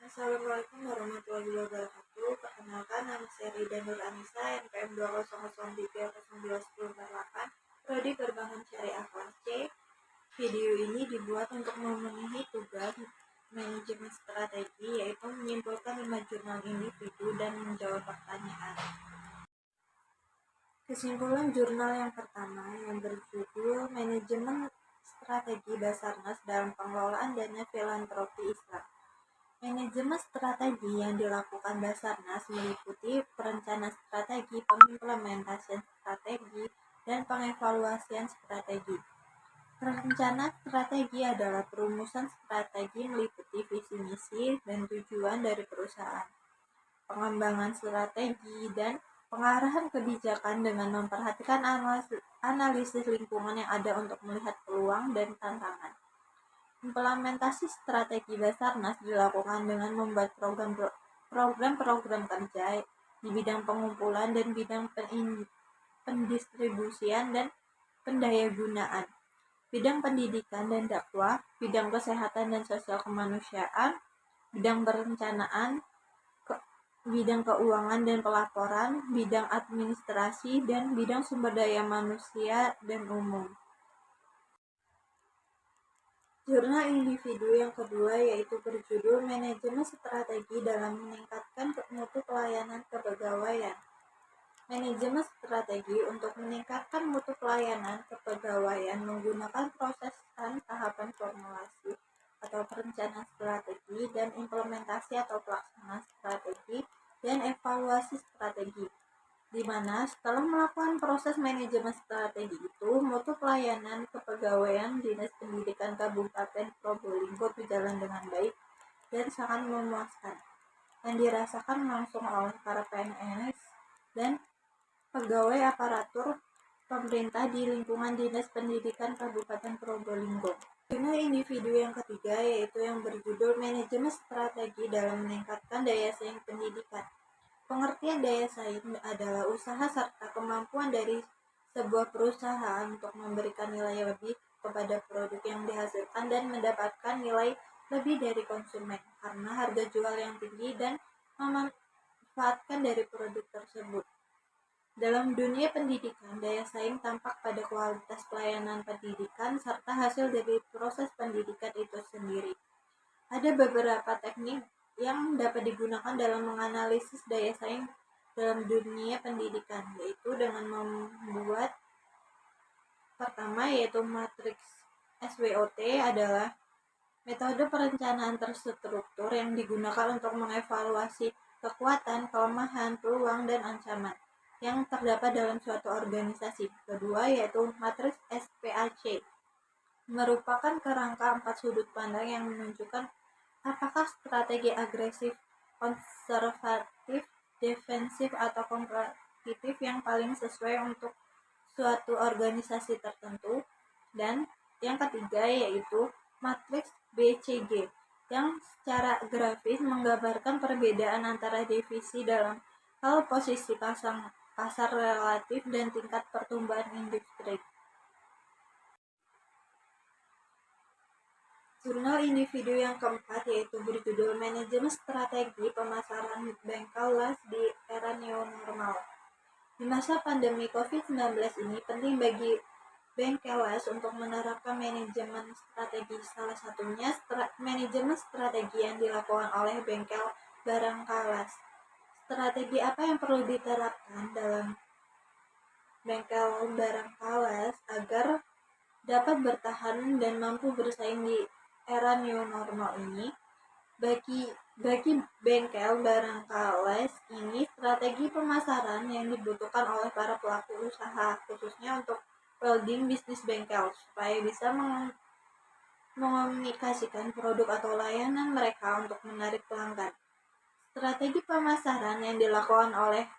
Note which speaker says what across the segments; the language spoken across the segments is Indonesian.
Speaker 1: Assalamualaikum warahmatullahi wabarakatuh. Perkenalkan, nama saya Rida Nur Anissa, NPM 2003028, Prodi Perbankan Syariah kelas C. Video ini dibuat untuk memenuhi tugas manajemen strategi, yaitu menyimpulkan 5 jurnal individu dan menjawab pertanyaan. Kesimpulan jurnal yang pertama yang berjudul Manajemen Strategi Basarnas dalam Pengelolaan Dana Filantropi Islam. Manajemen strategi yang dilakukan Basarnas meliputi perencanaan strategi, pengimplementasian strategi, dan pengevaluasian strategi. Perencanaan strategi adalah perumusan strategi meliputi visi misi dan tujuan dari perusahaan, pengembangan strategi, dan pengarahan kebijakan dengan memperhatikan analisis lingkungan yang ada untuk melihat peluang dan tantangan. Implementasi strategi Basarnas dilakukan dengan membuat program-program kerja di bidang pengumpulan dan bidang pendistribusian dan pendayagunaan, bidang pendidikan dan dakwah, bidang kesehatan dan sosial kemanusiaan, bidang perencanaan, bidang keuangan dan pelaporan, bidang administrasi, dan bidang sumber daya manusia dan umum. Jurnal individu yang kedua yaitu berjudul Manajemen Strategi dalam Meningkatkan Mutu Pelayanan Kepegawaian. Manajemen strategi untuk meningkatkan mutu pelayanan kepegawaian menggunakan proses tahapan formulasi atau perencanaan strategi dan implementasi atau pelaksanaan strategi dan evaluasi strategi, di mana setelah melakukan proses manajemen strategi itu, mutu pelayanan kepegawaian Dinas Pendidikan Kabupaten Probolinggo berjalan dengan baik dan sangat memuaskan, yang dirasakan langsung oleh para PNS dan pegawai aparatur pemerintah di lingkungan Dinas Pendidikan Kabupaten Probolinggo. Jurnal individu yang ketiga yaitu yang berjudul Manajemen Strategi dalam Meningkatkan Daya Saing Pendidikan. Pengertian daya saing adalah usaha serta kemampuan dari sebuah perusahaan untuk memberikan nilai lebih kepada produk yang dihasilkan dan mendapatkan nilai lebih dari konsumen karena harga jual yang tinggi dan memanfaatkan dari produk tersebut. Dalam dunia pendidikan, daya saing tampak pada kualitas pelayanan pendidikan serta hasil dari proses pendidikan itu sendiri. Ada beberapa teknik yang dapat digunakan dalam menganalisis daya saing dalam dunia pendidikan, yaitu dengan membuat pertama yaitu matriks SWOT adalah metode perencanaan terstruktur yang digunakan untuk mengevaluasi kekuatan, kelemahan, peluang, dan ancaman yang terdapat dalam suatu organisasi. Kedua yaitu matriks SPAC, merupakan kerangka 4 sudut pandang yang menunjukkan apakah strategi agresif, konservatif, defensif, atau kompetitif yang paling sesuai untuk suatu organisasi tertentu. Dan yang ketiga yaitu matriks BCG yang secara grafis menggambarkan perbedaan antara divisi dalam hal posisi pasar relatif dan tingkat pertumbuhan industri. Jurnal individu yang keempat yaitu berjudul Manajemen Strategi Pemasaran Bengkel Las di Era New Normal. Di masa pandemi COVID-19 ini penting bagi bengkel las untuk menerapkan manajemen strategi. Salah satunya manajemen strategi yang dilakukan oleh bengkel barang kalas. Strategi apa yang perlu diterapkan dalam bengkel barang kalas agar dapat bertahan dan mampu bersaing di era new normal ini? Bagi bengkel barang kalas ini, strategi pemasaran yang dibutuhkan oleh para pelaku usaha, khususnya untuk building bisnis bengkel, supaya bisa mengomunikasikan produk atau layanan mereka untuk menarik pelanggan. Strategi pemasaran yang dilakukan oleh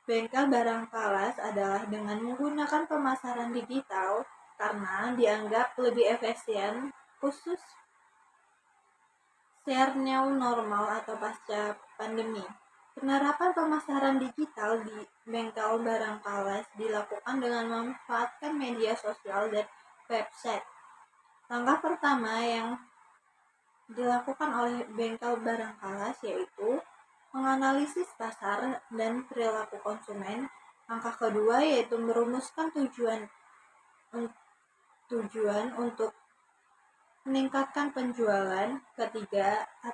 Speaker 1: bengkel barang kalas adalah dengan menggunakan pemasaran digital karena dianggap lebih efisien, khusus share new normal atau pasca pandemi. Penerapan pemasaran digital di bengkel barang kalas dilakukan dengan memanfaatkan media sosial dan website. Langkah pertama yang dilakukan oleh bengkel barang kalas, yaitu menganalisis pasar dan perilaku konsumen. Langkah kedua yaitu merumuskan tujuan untuk meningkatkan penjualan.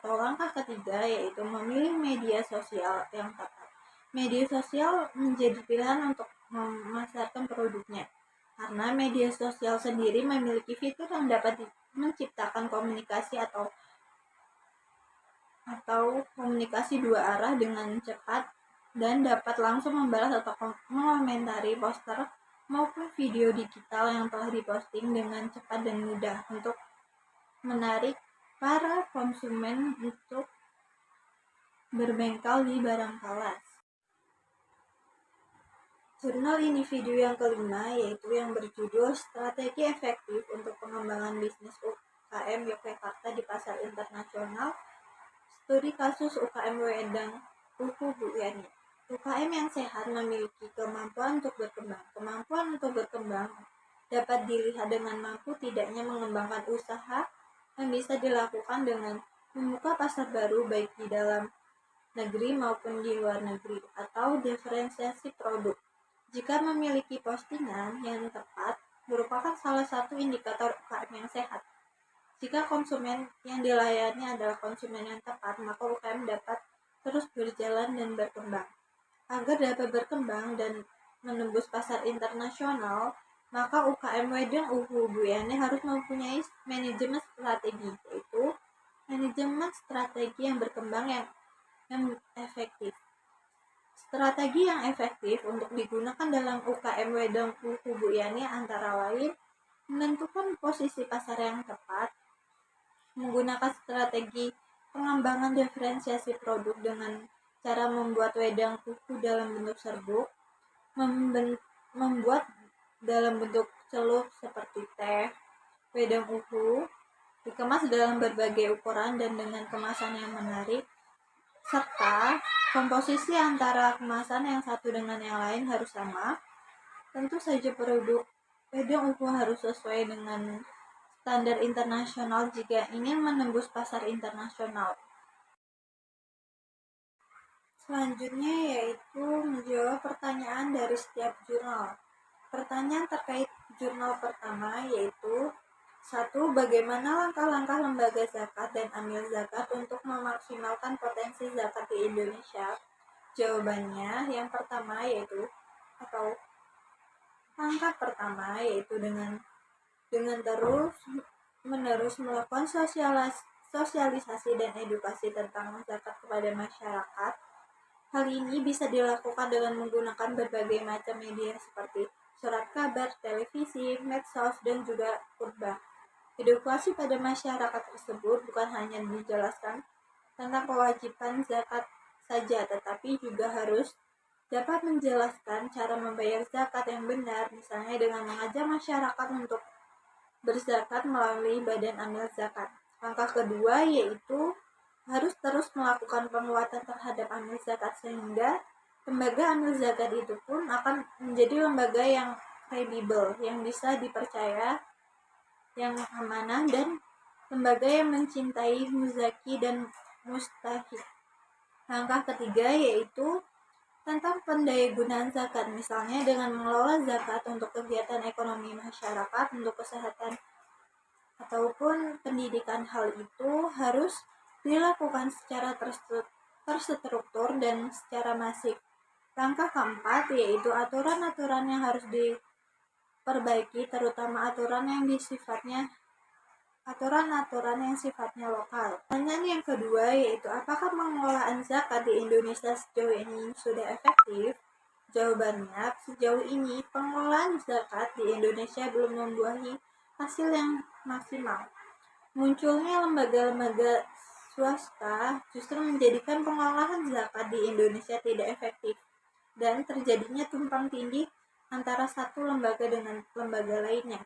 Speaker 1: Langkah ketiga yaitu memilih media sosial yang tepat. Media sosial menjadi pilihan untuk memasarkan produknya, karena media sosial sendiri memiliki fitur yang dapat menciptakan komunikasi atau komunikasi dua arah dengan cepat dan dapat langsung membalas atau mengomentari poster maupun video digital yang telah diposting dengan cepat dan mudah untuk menarik para konsumen untuk berbengkel di barang kalas. Jurnal individu yang kelima yaitu yang berjudul Strategi Efektif untuk Pengembangan Bisnis UKM Yogyakarta di Pasar Internasional. Studi kasus UKM Wedang Uhu Bu Yani. UKM yang sehat memiliki kemampuan untuk berkembang. Kemampuan untuk berkembang dapat dilihat dengan mampu tidaknya mengembangkan usaha yang bisa dilakukan dengan membuka pasar baru baik di dalam negeri maupun di luar negeri, atau diferensiasi produk. Jika memiliki postingan yang tepat, merupakan salah satu indikator UKM yang sehat. Jika konsumen yang dilayani adalah konsumen yang tepat, maka UKM dapat terus berjalan dan berkembang. Agar dapat berkembang dan menembus pasar internasional, maka UKM Wedang Uhu Buyane harus mempunyai manajemen strategi, yaitu manajemen strategi yang berkembang yang efektif. Strategi yang efektif untuk digunakan dalam UKM Wedang Uhu Buyane antara lain menentukan posisi pasar yang tepat, menggunakan strategi pengembangan diferensiasi produk dengan cara membuat wedang kuku dalam bentuk serbuk, membuat dalam bentuk celup seperti teh, wedang uhu, dikemas dalam berbagai ukuran dan dengan kemasan yang menarik, serta komposisi antara kemasan yang satu dengan yang lain harus sama. Tentu saja produk wedang uhu harus sesuai dengan standar internasional jika ingin menembus pasar internasional. Selanjutnya yaitu menjawab pertanyaan dari setiap jurnal. Pertanyaan terkait jurnal pertama yaitu 1. Bagaimana langkah-langkah lembaga zakat dan amil zakat untuk memaksimalkan potensi zakat di Indonesia? Jawabannya yang pertama yaitu langkah pertama yaitu dengan terus menerus melakukan sosialisasi dan edukasi tentang zakat kepada masyarakat. Hal ini bisa dilakukan dengan menggunakan berbagai macam media seperti surat kabar, televisi, medsos, dan juga khutbah. Edukasi pada masyarakat tersebut bukan hanya dijelaskan tentang kewajiban zakat saja, tetapi juga harus dapat menjelaskan cara membayar zakat yang benar, misalnya dengan mengajak masyarakat untuk berzakat melalui badan amil zakat. Langkah kedua yaitu harus terus melakukan penguatan terhadap amil zakat sehingga lembaga amil zakat itu pun akan menjadi lembaga yang kredibel, yang bisa dipercaya, yang amanah, dan lembaga yang mencintai muzaki dan mustahik. Langkah ketiga yaitu tentang pendayagunaan zakat, misalnya dengan mengelola zakat untuk kegiatan ekonomi masyarakat, untuk kesehatan ataupun pendidikan. Hal itu harus dilakukan secara terstruktur dan secara masif. Langkah keempat yaitu aturan-aturan yang harus diperbaiki, terutama aturan yang sifatnya lokal. Pertanyaan yang kedua yaitu apakah pengelolaan zakat di Indonesia sejauh ini sudah efektif? Jawabannya, sejauh ini pengelolaan zakat di Indonesia belum membuahkan hasil yang maksimal. Munculnya lembaga-lembaga swasta justru menjadikan pengelolaan zakat di Indonesia tidak efektif dan terjadinya tumpang tindih antara satu lembaga dengan lembaga lainnya.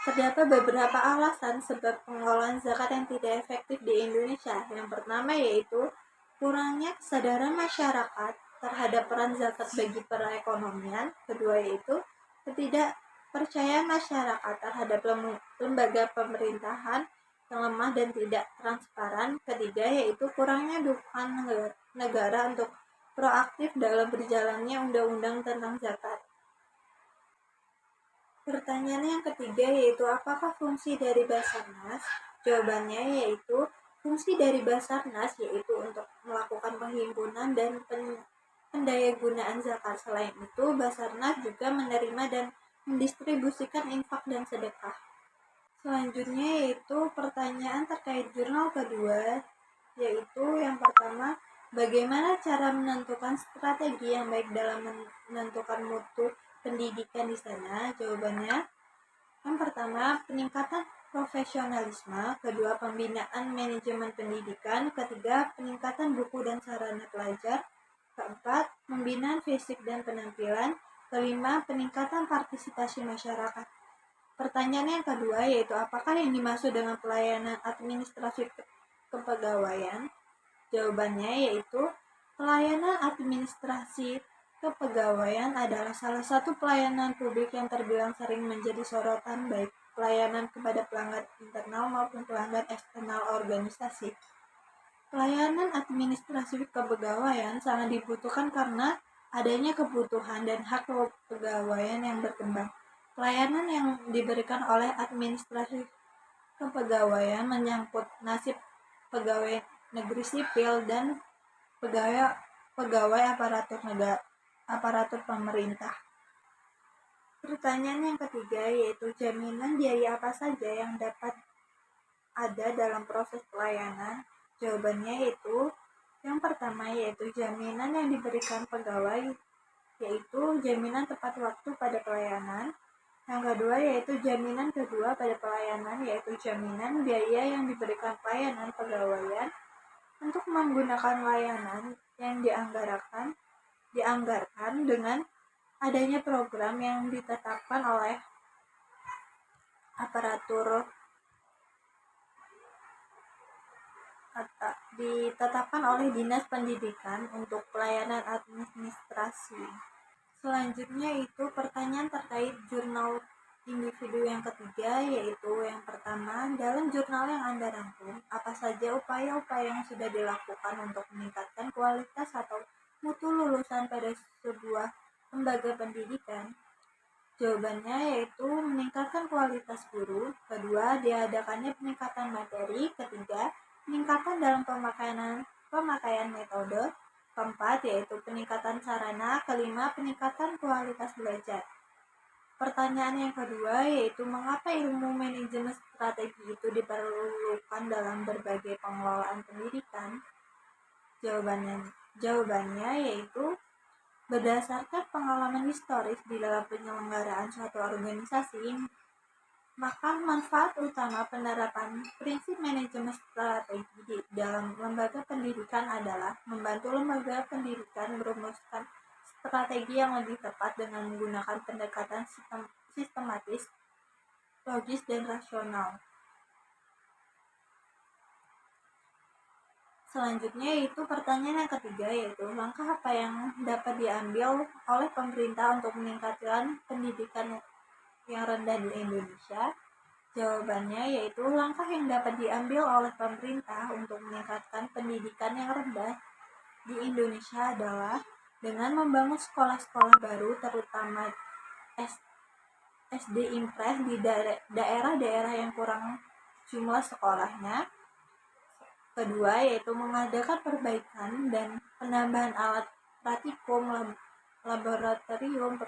Speaker 1: Terdapat beberapa alasan sebab pengelolaan zakat yang tidak efektif di Indonesia. Yang pertama yaitu kurangnya kesadaran masyarakat terhadap peran zakat bagi perekonomian. Kedua yaitu ketidakpercayaan masyarakat terhadap lembaga pemerintahan. yang lemah dan tidak transparan. Ketiga, yaitu kurangnya dukungan negara untuk proaktif dalam berjalannya undang-undang tentang zakat. Pertanyaan yang ketiga yaitu apakah fungsi dari Basarnas? Jawabannya yaitu fungsi dari Basarnas yaitu untuk melakukan penghimpunan dan pendayagunaan zakat. Selain itu, Basarnas juga menerima dan mendistribusikan infak dan sedekah. Selanjutnya yaitu pertanyaan terkait jurnal kedua, yaitu yang pertama, bagaimana cara menentukan strategi yang baik dalam menentukan mutu pendidikan di sana? Jawabannya, yang pertama, peningkatan profesionalisme, kedua, pembinaan manajemen pendidikan, ketiga, peningkatan buku dan sarana pelajar, keempat, pembinaan fisik dan penampilan, kelima, peningkatan partisipasi masyarakat. Pertanyaan yang kedua yaitu apakah yang dimaksud dengan pelayanan administrasi kepegawaian? Jawabannya yaitu pelayanan administrasi kepegawaian adalah salah satu pelayanan publik yang terbilang sering menjadi sorotan baik pelayanan kepada pelanggan internal maupun pelanggan eksternal organisasi. Pelayanan administrasi kepegawaian sangat dibutuhkan karena adanya kebutuhan dan hak kepegawaian yang berkembang. Pelayanan yang diberikan oleh administrasi kepegawaian menyangkut nasib pegawai negeri sipil dan pegawai aparatur pemerintah. Pertanyaan yang ketiga yaitu jaminan biaya apa saja yang dapat ada dalam proses pelayanan? Jawabannya yaitu yang pertama yaitu jaminan yang diberikan pegawai, yaitu jaminan tepat waktu pada pelayanan. Yang kedua yaitu jaminan kedua pada pelayanan, yaitu jaminan biaya yang diberikan pelayanan pegawaian untuk menggunakan layanan yang dianggarkan dengan adanya program yang ditetapkan oleh Dinas Pendidikan untuk pelayanan administrasi. Selanjutnya itu pertanyaan terkait jurnal individu yang ketiga, yaitu yang pertama, dalam jurnal yang Anda rangkum, apa saja upaya-upaya yang sudah dilakukan untuk meningkatkan kualitas atau mutu lulusan pada sebuah lembaga pendidikan? Jawabannya yaitu meningkatkan kualitas guru, kedua, diadakannya peningkatan materi, ketiga, peningkatan dalam pemakaian metode, keempat, yaitu peningkatan sarana, kelima, peningkatan kualitas belajar. Pertanyaan yang kedua yaitu mengapa ilmu manajemen strategi itu diperlukan dalam berbagai pengelolaan pendidikan? Jawabannya yaitu berdasarkan pengalaman historis di dalam penyelenggaraan suatu organisasi, maka manfaat utama penerapan prinsip manajemen strategi di dalam lembaga pendidikan adalah membantu lembaga pendidikan merumuskan strategi yang lebih tepat dengan menggunakan pendekatan sistematis, logis, dan rasional. Selanjutnya itu pertanyaan yang ketiga yaitu langkah apa yang dapat diambil oleh pemerintah untuk meningkatkan pendidikan yang rendah di Indonesia? Jawabannya yaitu langkah yang dapat diambil oleh pemerintah untuk meningkatkan pendidikan yang rendah di Indonesia adalah dengan membangun sekolah-sekolah baru, terutama SD Impres di daerah-daerah yang kurang jumlah sekolahnya. Kedua yaitu mengadakan perbaikan dan penambahan alat praktikum, laboratorium,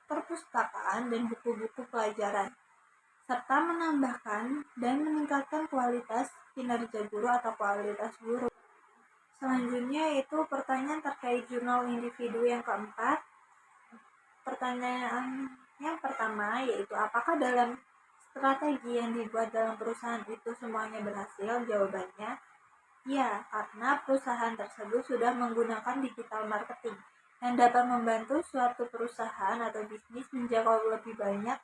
Speaker 1: perpustakaan, dan buku-buku pelajaran, serta menambahkan dan meningkatkan kualitas kinerja guru atau kualitas guru. Selanjutnya itu pertanyaan terkait jurnal individu yang keempat. Pertanyaan yang pertama yaitu apakah dalam strategi yang dibuat dalam perusahaan itu semuanya berhasil? Jawabannya ya, karena perusahaan tersebut sudah menggunakan digital marketing yang dapat membantu suatu perusahaan atau bisnis menjangkau lebih banyak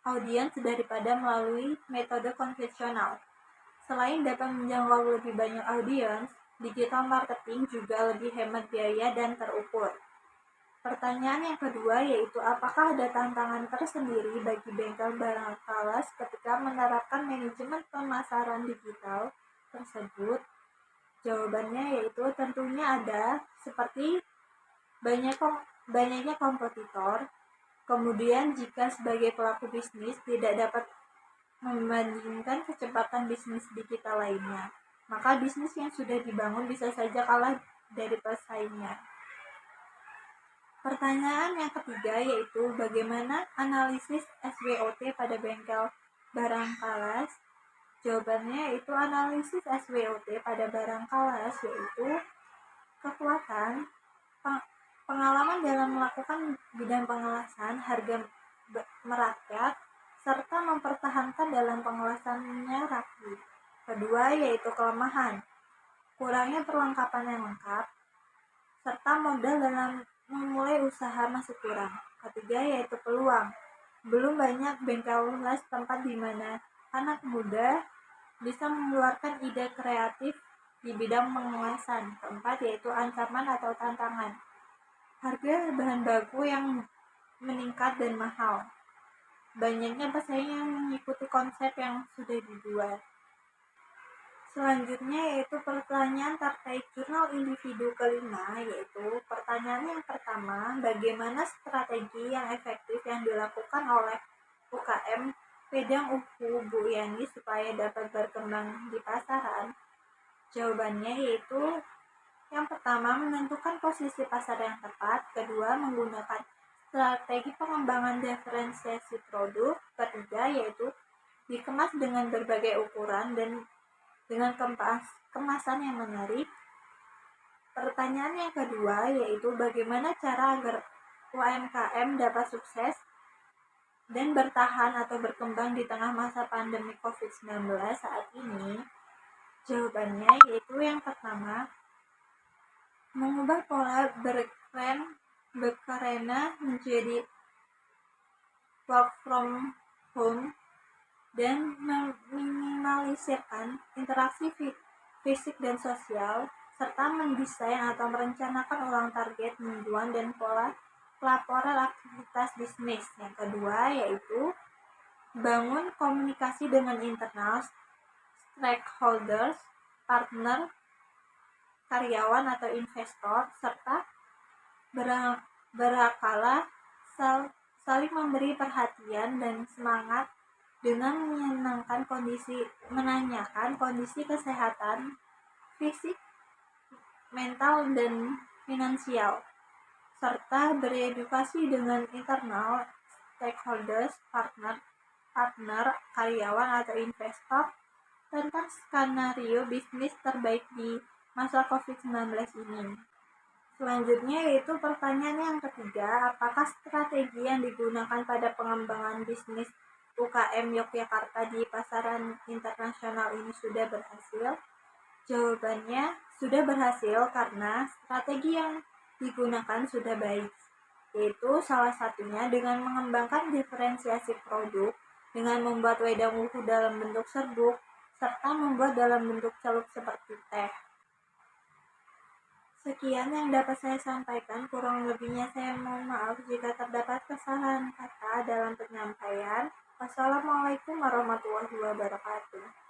Speaker 1: audiens daripada melalui metode konvensional. Selain dapat menjangkau lebih banyak audiens, digital marketing juga lebih hemat biaya dan terukur. Pertanyaan yang kedua yaitu apakah ada tantangan tersendiri bagi bengkel barang falas ketika menerapkan manajemen pemasaran digital tersebut? Jawabannya yaitu tentunya ada, seperti banyaknya kompetitor. Kemudian jika sebagai pelaku bisnis tidak dapat membandingkan kecepatan bisnis digital lainnya, maka bisnis yang sudah dibangun bisa saja kalah dari pesaingnya. Pertanyaan yang ketiga yaitu bagaimana analisis SWOT pada bengkel barang falas? Jawabannya yaitu analisis SWOT pada barang falas yaitu kekuatan, pengalaman dalam melakukan bidang pengelasan, harga merakyat, serta mempertahankan dalam pengelasannya rapi. Kedua yaitu kelemahan, kurangnya perlengkapan yang lengkap, serta modal dalam memulai usaha masih kurang. Ketiga yaitu peluang, belum banyak bengkel las tempat di mana anak muda bisa mengeluarkan ide kreatif di bidang pengelasan. Keempat yaitu ancaman atau tantangan, harga bahan baku yang meningkat dan mahal, banyaknya pesaing yang mengikuti konsep yang sudah dibuat. Selanjutnya yaitu pertanyaan terkait jurnal individu kelima, yaitu pertanyaan yang pertama, bagaimana strategi yang efektif yang dilakukan oleh UKM Pedang Uhu Bu Yani supaya dapat berkembang di pasaran? Jawabannya yaitu yang pertama, menentukan posisi pasar yang tepat. Kedua, menggunakan strategi pengembangan diferensiasi produk. Ketiga, yaitu dikemas dengan berbagai ukuran dan dengan kemasan yang menarik. Pertanyaan yang kedua yaitu bagaimana cara agar UMKM dapat sukses dan bertahan atau berkembang di tengah masa pandemi COVID-19 saat ini? Jawabannya yaitu yang pertama, mengubah pola bekerja menjadi work from home dan meminimalisirkan interaksi fisik dan sosial, serta mendesain atau merencanakan ulang target mingguan dan pola pelaporan aktivitas bisnis. Yang kedua yaitu bangun komunikasi dengan internal stakeholders, partner, karyawan atau investor, serta berakala saling memberi perhatian dan semangat dengan menanyakan kondisi kesehatan fisik, mental, dan finansial, serta beredukasi dengan internal stakeholders, partner, karyawan atau investor tentang skenario bisnis terbaik di masa COVID-19 ini. Selanjutnya yaitu pertanyaan yang ketiga, apakah strategi yang digunakan pada pengembangan bisnis UKM Yogyakarta di pasaran internasional ini sudah berhasil? Jawabannya sudah berhasil karena strategi yang digunakan sudah baik, yaitu salah satunya dengan mengembangkan diferensiasi produk, dengan membuat wedang uhu dalam bentuk serbuk, serta membuat dalam bentuk celup seperti teh. Sekian yang dapat saya sampaikan, kurang lebihnya saya mohon maaf jika terdapat kesalahan kata dalam penyampaian. Wassalamualaikum warahmatullahi wabarakatuh.